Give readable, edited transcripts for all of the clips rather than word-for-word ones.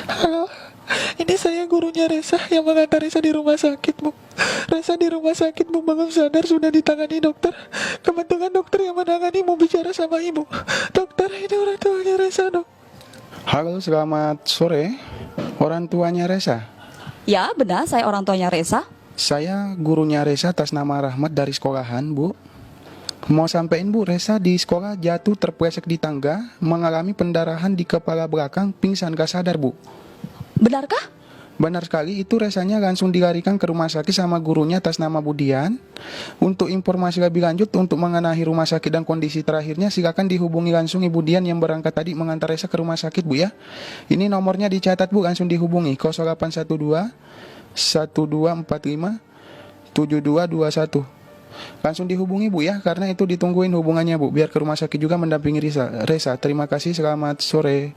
Halo, ini saya gurunya Resa yang mengantar Resa di rumah sakit, Bu. Resa di rumah sakit, Bu, belum sadar, sudah ditangani dokter. Kebetulan dokter yang menangani mau bicara sama Ibu. Dokter, ini orang tuanya Resa, Dok. Halo, selamat sore. Orang tuanya Resa. Ya, benar, saya orang tuanya Resa. Saya gurunya Resa atas nama Rahmat dari sekolahan, Bu. Mau sampein, Bu, Resa di sekolah jatuh terpleset di tangga, mengalami pendarahan di kepala belakang, pingsan gak sadar, Bu. Benarkah? Benar sekali, itu Resanya langsung dilarikan ke rumah sakit sama gurunya atas nama Budian. Untuk informasi lebih lanjut untuk mengenai rumah sakit dan kondisi terakhirnya, silakan dihubungi langsung Ibu Dian yang berangkat tadi mengantar Resa ke rumah sakit, Bu, ya. Ini nomornya dicatat, Bu, langsung dihubungi 0812 1245 7221. Langsung dihubungi, Bu, ya, karena itu ditungguin hubungannya, Bu, biar ke rumah sakit juga mendampingi Resa. Terima kasih, selamat sore.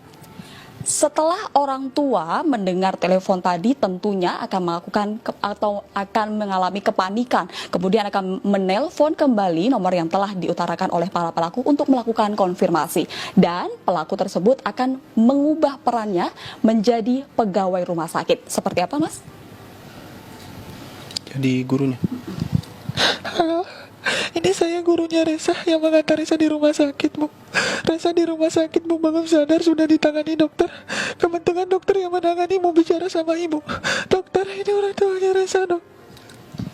Setelah orang tua mendengar telepon tadi tentunya akan melakukan atau akan mengalami kepanikan. Kemudian akan menelpon kembali nomor yang telah diutarakan oleh para pelaku untuk melakukan konfirmasi. Dan pelaku tersebut akan mengubah perannya menjadi pegawai rumah sakit. Seperti apa, Mas? Jadi gurunya. Halo, ini saya gurunya Resa yang mengantar Resa di rumah sakit, Bu. Resa di rumah sakit, Bu, belum sadar, sudah ditangani dokter. Kebetulan dokter yang menangani mau bicara sama Ibu. Dokter, ini orang tuanya Resa, Dok.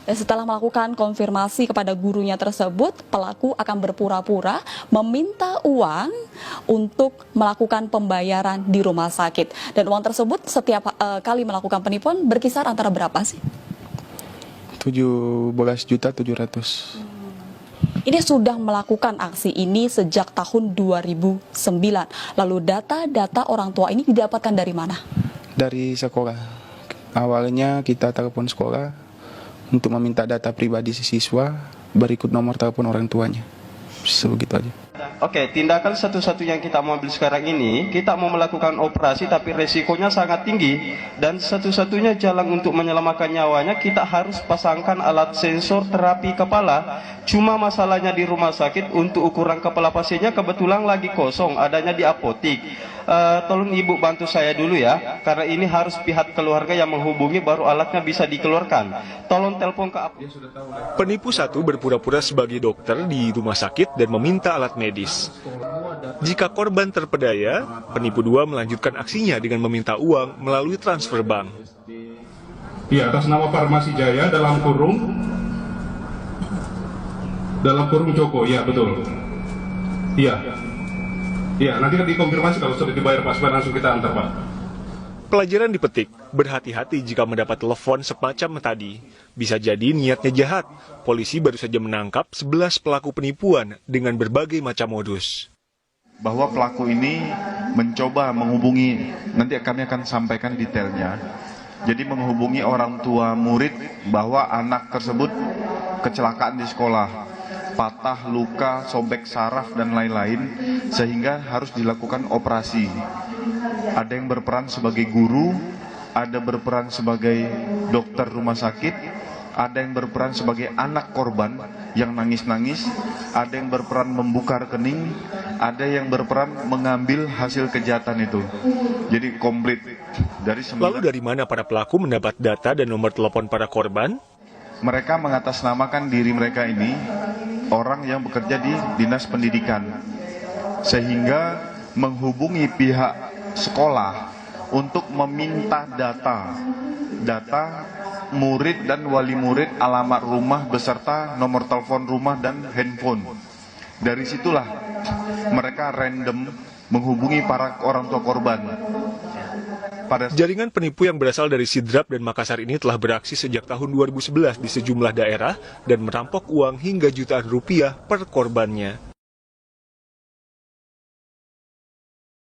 Dan setelah melakukan konfirmasi kepada gurunya tersebut, pelaku akan berpura-pura meminta uang untuk melakukan pembayaran di rumah sakit. Dan uang tersebut setiap kali melakukan penipuan berkisar antara berapa sih? 17.700.000. Ini sudah melakukan aksi ini sejak tahun 2009. Lalu data-data orang tua ini didapatkan dari mana? Dari sekolah. Awalnya kita telepon sekolah untuk meminta data pribadi siswa, berikut nomor telepon orang tuanya. Sebegitu aja. Oke, tindakan satu-satunya yang kita mau ambil sekarang ini, kita mau melakukan operasi tapi resikonya sangat tinggi. Dan satu-satunya jalan untuk menyelamatkan nyawanya, kita harus pasangkan alat sensor terapi kepala. Cuma masalahnya di rumah sakit, untuk ukuran kepala pasiennya kebetulan lagi kosong, adanya di apotik. Tolong Ibu bantu saya dulu ya, karena ini harus pihak keluarga yang menghubungi baru alatnya bisa dikeluarkan. Tolong telepon ke apotik. Penipu satu berpura-pura sebagai dokter di rumah sakit dan meminta alat medis. Jika korban terpedaya, penipu dua melanjutkan aksinya dengan meminta uang melalui transfer bank. Iya, atas nama Farmasi Jaya dalam kurung Joko, ya betul. Iya. Iya, nanti kan dikonfirmasi kalau sudah dibayar Pak, supaya langsung kita antar, Pak. Pelajaran dipetik, berhati-hati jika mendapat telepon semacam tadi. Bisa jadi niatnya jahat. Polisi baru saja menangkap 11 pelaku penipuan dengan berbagai macam modus. Bahwa pelaku ini mencoba menghubungi, nanti kami akan sampaikan detailnya. Jadi menghubungi orang tua murid bahwa anak tersebut kecelakaan di sekolah, patah, luka, sobek saraf, dan lain-lain, sehingga harus dilakukan operasi. Ada yang berperan sebagai guru, ada berperan sebagai dokter rumah sakit, ada yang berperan sebagai anak korban yang nangis-nangis, ada yang berperan membuka rekening, ada yang berperan mengambil hasil kejahatan itu. Jadi komplit. Lalu dari mana para pelaku mendapat data dan nomor telepon para korban? Mereka mengatasnamakan diri mereka ini orang yang bekerja di Dinas Pendidikan, sehingga menghubungi pihak sekolah untuk meminta data murid dan wali murid, alamat rumah beserta nomor telepon rumah dan handphone. Dari situlah mereka random menghubungi para orang tua korban. Jaringan penipu yang berasal dari Sidrap dan Makassar ini telah beraksi sejak tahun 2011 di sejumlah daerah dan merampok uang hingga jutaan rupiah per korbannya.